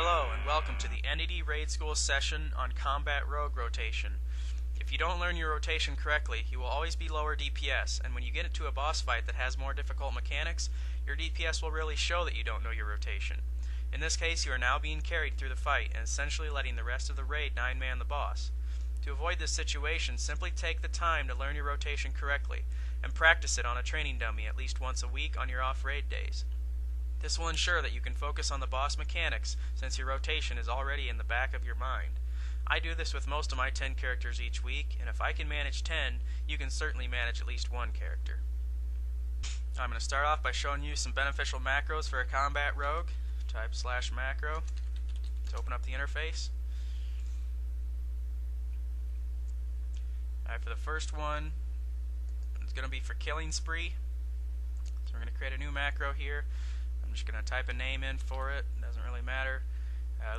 Hello and welcome to the NDD Raid School session on Combat Rogue Rotation. If you don't learn your rotation correctly, you will always be lower DPS, and when you get into a boss fight that has more difficult mechanics, your DPS will really show that you don't know your rotation. In this case, you are now being carried through the fight and essentially letting the rest of the raid 9-man the boss. To avoid this situation, simply take the time to learn your rotation correctly, and practice it on a training dummy at least once a week on your off-raid days. This will ensure that you can focus on the boss mechanics since your rotation is already in the back of your mind. I do this with most of my 10 characters each week, and if I can manage 10, you can certainly manage at least one character. I'm going to start off by showing you some beneficial macros for a combat rogue. Type /macro to open up the interface. Alright, for the first one, it's going to be for killing spree. So we're going to create a new macro here. I'm just going to type a name in for it. Doesn't really matter.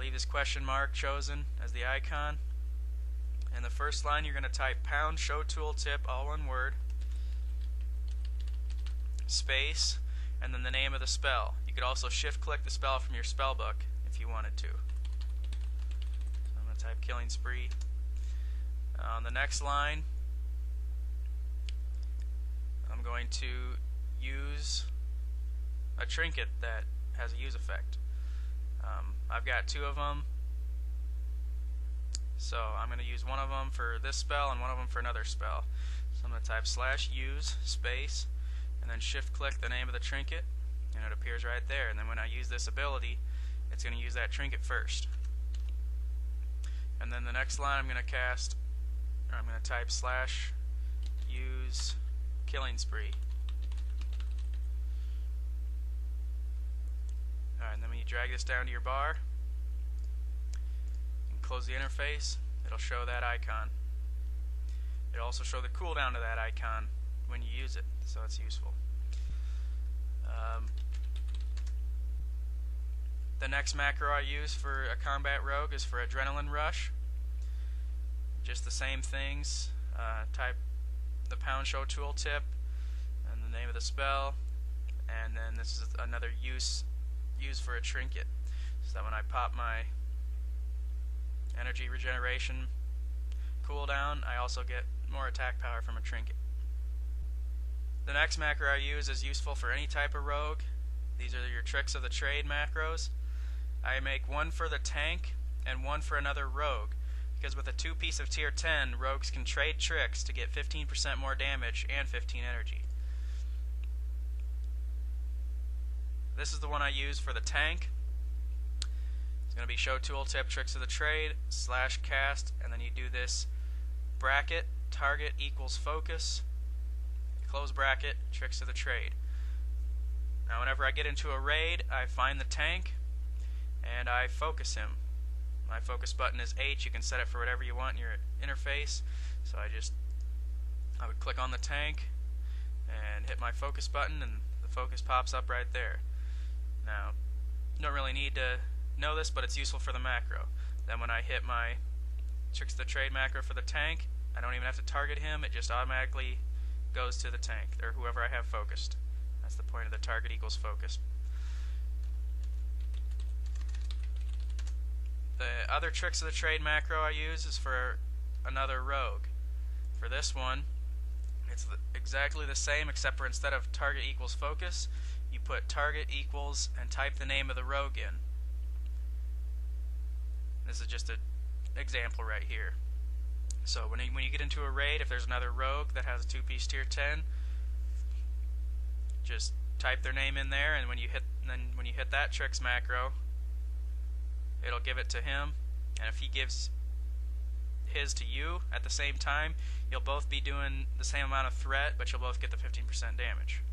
Leave this question mark chosen as the icon. In the first line, you're going to type pound show tooltip, all one word, space, and then the name of the spell. You could also shift click the spell from your spell book if you wanted to. So I'm going to type killing spree. On the next line, I'm going to use a trinket that has a use effect. I've got two of them, so I'm going to use one of them for this spell and one of them for another spell. So I'm going to type /use space and then shift click the name of the trinket, and it appears right there. And then when I use this ability, it's going to use that trinket first. And then the next line I'm going to type /use killing spree. Alright, and then when you drag this down to your bar and close the interface, it'll show that icon. It'll also show the cooldown to that icon when you use it, so it's useful. The next macro I use for a combat rogue is for adrenaline rush. Just the same things. Type the pound show tooltip and the name of the spell, and then this is another use for a trinket, so that when I pop my energy regeneration cooldown, I also get more attack power from a trinket. The next macro I use is useful for any type of rogue. These are your tricks of the trade macros. I make one for the tank and one for another rogue, because with a 2-piece of tier 10, rogues can trade tricks to get 15% more damage and 15 energy. This is the one I use for the tank. It's going to be show tooltip tricks of the trade /cast, and then you do this bracket target equals focus, close bracket, tricks of the trade. Now whenever I get into a raid, I find the tank and I focus him. My focus button is H. You can set it for whatever you want in your interface. So I would click on the tank and hit my focus button, and the focus pops up right there. Now, you don't really need to know this, but it's useful for the macro. Then when I hit my tricks of the trade macro for the tank, I don't even have to target him. It just automatically goes to the tank, or whoever I have focused. That's the point of the target equals focus. The other tricks of the trade macro I use is for another rogue. For this one, it's exactly the same, except for instead of target equals focus, you put target equals and type the name of the rogue in. This is just an example right here. So when you get into a raid, if there's another rogue that has a 2-piece tier 10, just type their name in there, and when you hit that tricks macro, it'll give it to him, and if he gives his to you at the same time, you'll both be doing the same amount of threat, but you'll both get the 15% damage.